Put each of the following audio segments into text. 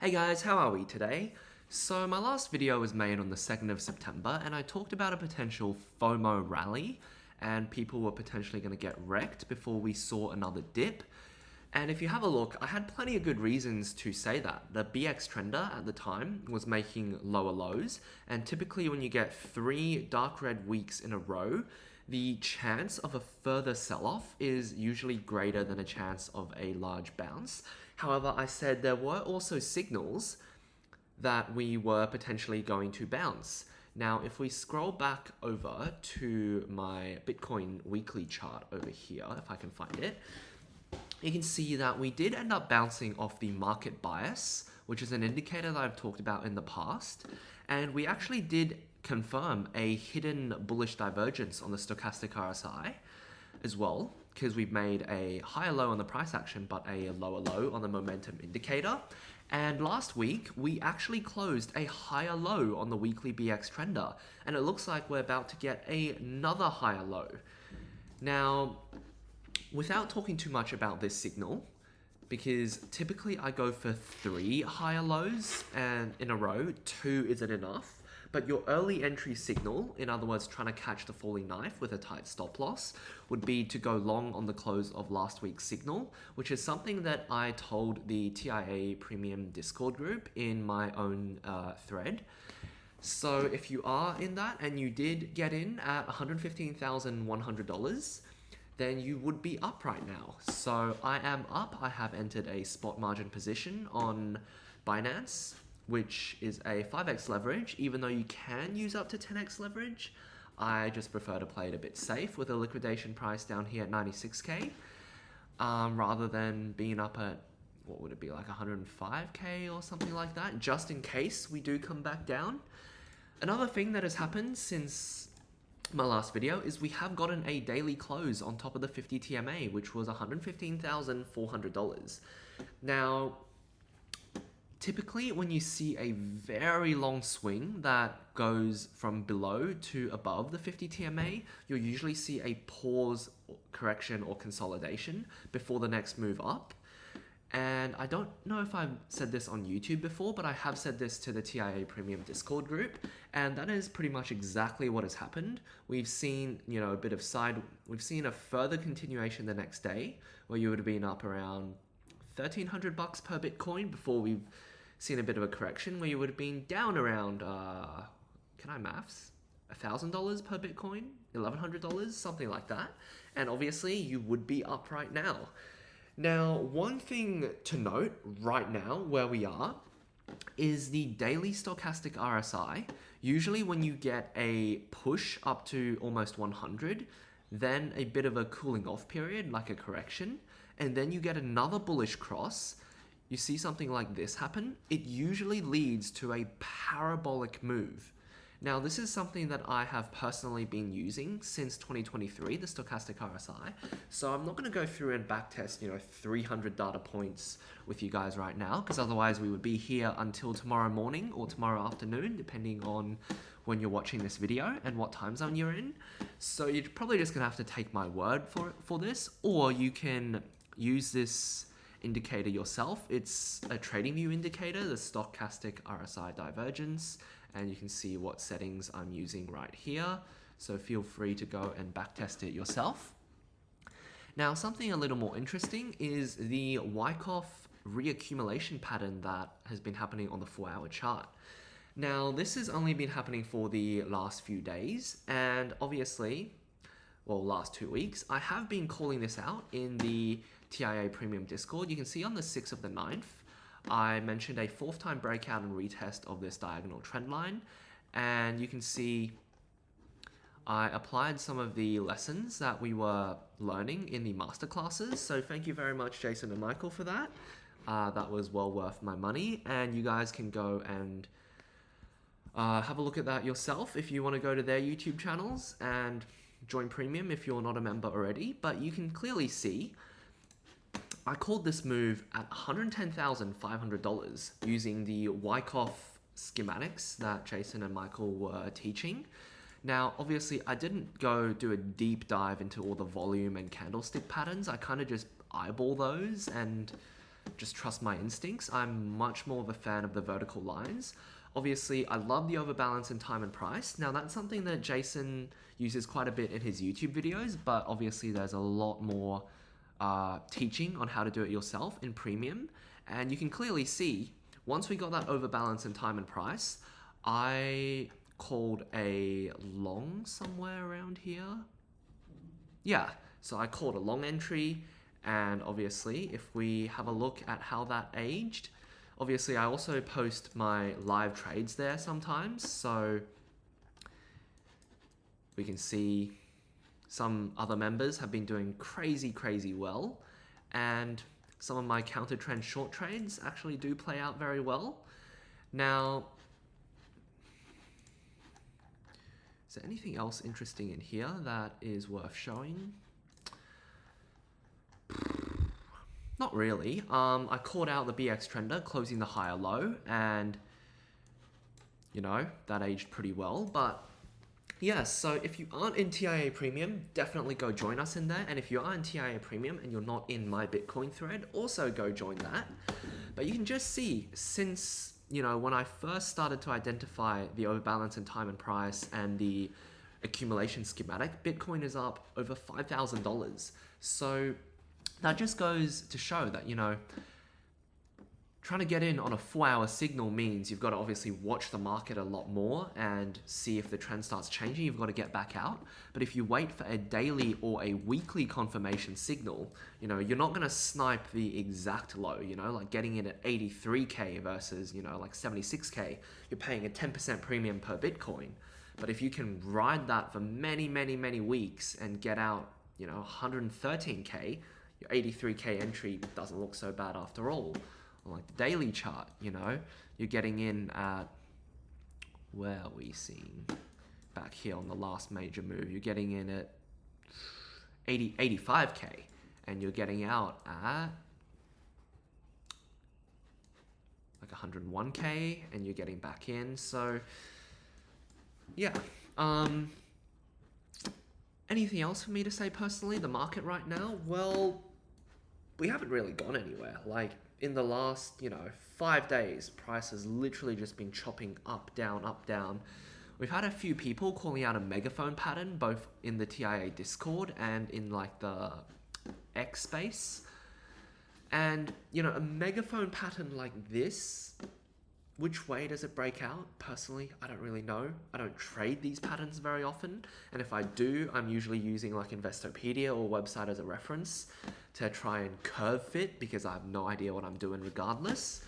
Hey guys, how are we today? So my last video was made on the 2nd of September and I talked about a potential FOMO rally and people were potentially going to get wrecked before we saw another dip. And if you have a look, I had plenty of good reasons to say that. The BX Trender at the time was making lower lows, and typically when you get 3 dark red weeks in a row, the chance of a further sell-off is usually greater than a chance of a large bounce. However, I said there were also signals that we were potentially going to bounce. Now, if we scroll back over to my Bitcoin weekly chart over here, if I can find it, you can see that we did end up bouncing off the market bias, which is an indicator that I've talked about in the past. And we actually did confirm a hidden bullish divergence on the stochastic RSI as well, because we've made a higher low on the price action, but a lower low on the momentum indicator. And last week, we actually closed a higher low on the weekly BX Trender, and it looks like we're about to get another higher low. Now, without talking too much about this signal, because typically I go for 3 higher lows and in a row, 2 isn't enough. But your early entry signal, in other words, trying to catch the falling knife with a tight stop loss, would be to go long on the close of last week's signal, which is something that I told the TIA Premium Discord group in my own thread. So if you are in that and you did get in at $115,100, then you would be up right now. So I am up. I have entered a spot margin position on Binance, which is a 5x leverage. Even though you can use up to 10x leverage, I just prefer to play it a bit safe with a liquidation price down here at 96k, rather than being up at, what would it be, like 105k or something like that, just in case we do come back down. Another thing that has happened since my last video is we have gotten a daily close on top of the 50 TMA, which was $115,400. Now, typically when you see a very long swing that goes from below to above the 50 TMA, you'll usually see a pause, correction, or consolidation before the next move up. And I don't know if I've said this on YouTube before, but I have said this to the TIA Premium Discord group, and that is pretty much exactly what has happened. We've seen, we've seen a further continuation the next day, where you would have been up around $1,300 per Bitcoin before we've seen a bit of a correction, where you would have been down around, can I maths? $1,000 per Bitcoin, $1,100, something like that. And obviously you would be up right now. Now, one thing to note right now where we are is the daily stochastic RSI. Usually when you get a push up to almost 100, then a bit of a cooling off period, like a correction, and then you get another bullish cross, you see something like this happen, it usually leads to a parabolic move. Now, this is something that I have personally been using since 2023, the stochastic RSI. So I'm not going to go through and backtest, 300 data points with you guys right now, because otherwise we would be here until tomorrow morning or tomorrow afternoon, depending on when you're watching this video and what time zone you're in. So you're probably just going to have to take my word for this, or you can use this indicator yourself. It's a TradingView indicator, the stochastic RSI divergence, and you can see what settings I'm using right here. So feel free to go and backtest it yourself. Now, something a little more interesting is the Wyckoff reaccumulation pattern that has been happening on the 4-hour chart. Now, this has only been happening for the last few days, and obviously, well, last 2 weeks. I have been calling this out in the TIA Premium Discord. You can see on the 6th of the 9th, I mentioned a 4th time breakout and retest of this diagonal trend line, and you can see I applied some of the lessons that we were learning in the masterclasses. So thank you very much, Jason and Michael, for that. That was well worth my money, and you guys can go and have a look at that yourself if you want to go to their YouTube channels and join Premium if you're not a member already. But you can clearly see I called this move at $110,500 using the Wyckoff schematics that Jason and Michael were teaching. Now, obviously, I didn't go do a deep dive into all the volume and candlestick patterns. I kind of just eyeball those and just trust my instincts. I'm much more of a fan of the vertical lines. Obviously, I love the overbalance in time and price. Now, that's something that Jason uses quite a bit in his YouTube videos, but obviously there's a lot more teaching on how to do it yourself in premium. And you can clearly see, once we got that overbalance in time and price, I called a long somewhere around here. Yeah, so I called a long entry, and obviously if we have a look at how that aged, obviously I also post my live trades there sometimes, so we can see some other members have been doing crazy well, and some of my counter trend short trades actually do play out very well. Now, is there anything else interesting in here that is worth showing? Not really. I called out the BX Trender closing the higher low, and you know, that aged pretty well. But yeah, so if you aren't in TIA Premium, definitely go join us in there. And if you are in TIA Premium and you're not in my Bitcoin thread, also go join that. But you can just see, since, you know, when I first started to identify the overbalance in time and price and the accumulation schematic, Bitcoin is up over $5,000. So that just goes to show that, you know, trying to get in on a 4-hour signal means you've got to obviously watch the market a lot more and see if the trend starts changing. You've got to get back out. But if you wait for a daily or a weekly confirmation signal, you know, you're not going to snipe the exact low, you know, like getting in at 83K versus, you know, like 76K. You're paying a 10% premium per Bitcoin. But if you can ride that for many weeks and get out, you know, 113K, your 83K entry doesn't look so bad after all. Or like the daily chart, you know, you're getting in at, where are we seeing? Back here on the last major move, you're getting in at 85K, and you're getting out at like 101K, and you're getting back in. So yeah, anything else for me to say personally? The market right now, well, we haven't really gone anywhere. Like, in the last, you know, 5 days, price has literally just been chopping up, down. We've had a few people calling out a megaphone pattern, both in the TIA Discord and in like the X space. And, you know, a megaphone pattern like this, which way does it break out? Personally, I don't really know. I don't trade these patterns very often. And if I do, I'm usually using like Investopedia or website as a reference to try and curve fit, because I have no idea what I'm doing regardless.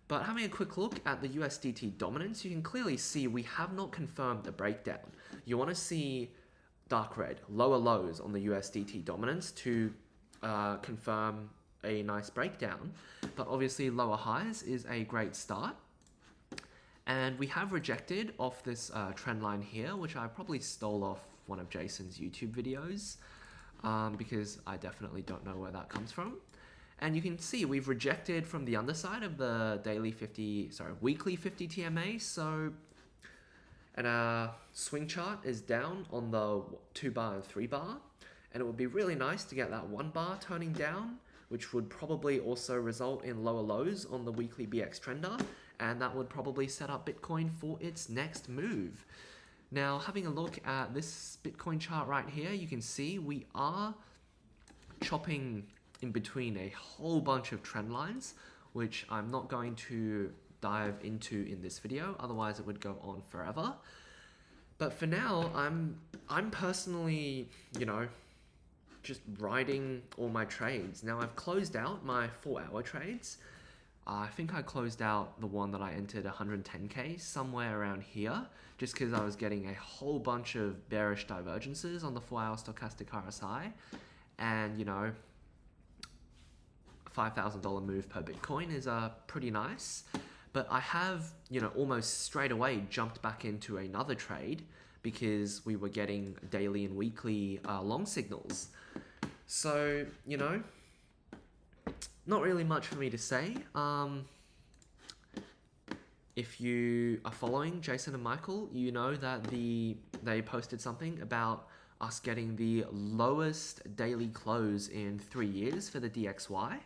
But having a quick look at the USDT dominance, you can clearly see we have not confirmed the breakdown. You want to see dark red, lower lows on the USDT dominance to confirm a nice breakdown. But obviously lower highs is a great start. And we have rejected off this trend line here, which I probably stole off one of Jason's YouTube videos, because I definitely don't know where that comes from. And you can see we've rejected from the underside of the weekly 50 TMA. So, and our swing chart is down on the 2 bar and 3 bar. And it would be really nice to get that 1 bar turning down, which would probably also result in lower lows on the weekly BX Trender. And that would probably set up Bitcoin for its next move. Now, having a look at this Bitcoin chart right here, you can see we are chopping in between a whole bunch of trend lines, which I'm not going to dive into in this video, otherwise it would go on forever. But for now, I'm personally, you know, just riding all my trades. Now, I've closed out my 4-hour trades. I think I closed out the one that I entered 110K, somewhere around here, just because I was getting a whole bunch of bearish divergences on the 4-hour stochastic RSI. And, you know, $5,000 move per Bitcoin is pretty nice. But I have, you know, almost straight away jumped back into another trade because we were getting daily and weekly long signals. So, you know, not really much for me to say. If you are following Jason and Michael, you know that they posted something about us getting the lowest daily close in 3 years for the DXY.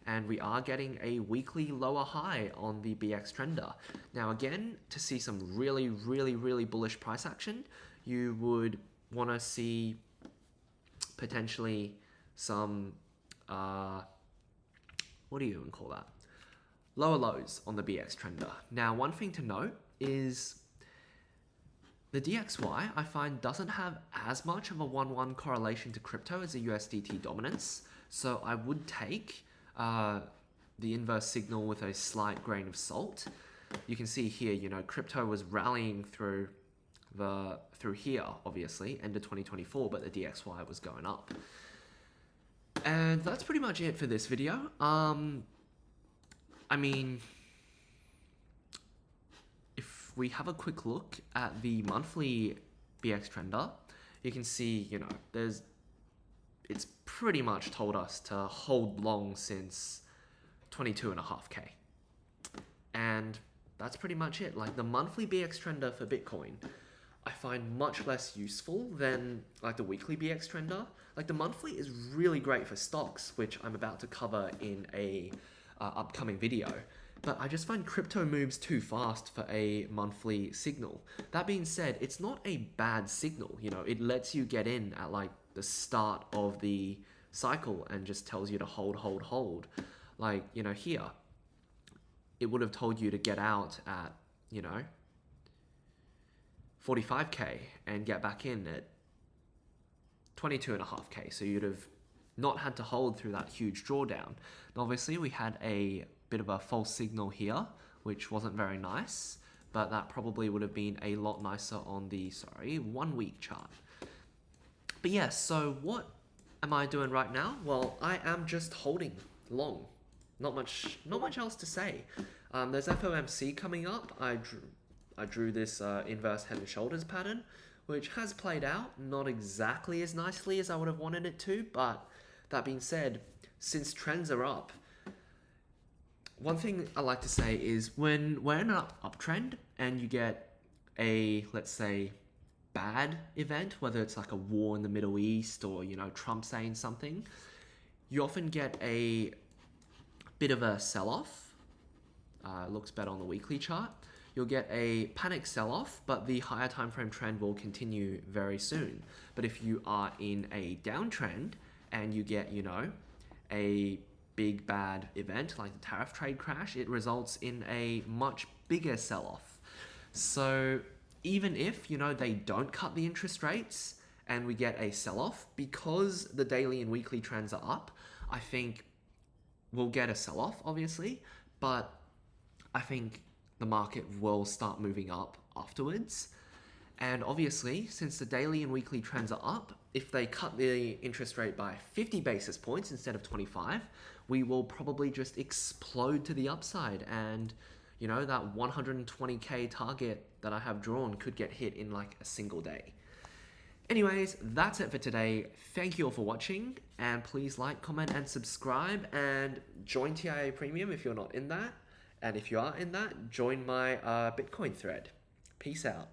and we are getting a weekly lower high on the BX Trender. Now again, to see some really, really, really bullish price action, you would want to see potentially some, what do you even call that? Lower lows on the BX Trender. Now, one thing to note is the DXY, I find, doesn't have as much of a 1-1 correlation to crypto as the USDT dominance. So I would take the inverse signal with a slight grain of salt. You can see here, you know, crypto was rallying through here, obviously, end of 2024, but the DXY was going up. And that's pretty much it for this video. I mean, if we have a quick look at the monthly BX Trender, you can see, you know, it's pretty much told us to hold long since 22.5K. And that's pretty much it. Like, the monthly BX Trender for Bitcoin, I find much less useful than like the weekly BX Trender. Like, the monthly is really great for stocks, which I'm about to cover in a upcoming video. But I just find crypto moves too fast for a monthly signal. That being said, it's not a bad signal. You know, it lets you get in at like the start of the cycle and just tells you to hold. Like, you know, here, it would have told you to get out at, you know, 45K and get back in at 22.5K. So you'd have not had to hold through that huge drawdown. And obviously, we had a bit of a false signal here, which wasn't very nice, but that probably would have been a lot nicer on the, 1 week chart. But yeah, so what am I doing right now? Well, I am just holding long. Not much else to say. There's FOMC coming up. I drew this inverse head and shoulders pattern, which has played out not exactly as nicely as I would have wanted it to, but that being said, since trends are up, one thing I like to say is when we're in an uptrend and you get a, let's say, bad event, whether it's like a war in the Middle East or, you know, Trump saying something, you often get a bit of a sell-off. Looks better on the weekly chart. You'll get a panic sell-off, but the higher time frame trend will continue very soon. But if you are in a downtrend and you get, you know, a big bad event like the tariff trade crash, it results in a much bigger sell-off. So even if, you know, they don't cut the interest rates and we get a sell-off, because the daily and weekly trends are up, I think we'll get a sell-off, obviously, but I think the market will start moving up afterwards. And obviously, since the daily and weekly trends are up, if they cut the interest rate by 50 basis points instead of 25, we will probably just explode to the upside. And, you know, that 120K target that I have drawn could get hit in like a single day. Anyways, that's it for today. Thank you all for watching, and please like, comment, and subscribe, and join TIA Premium if you're not in that. And if you are in that, join my Bitcoin thread. Peace out.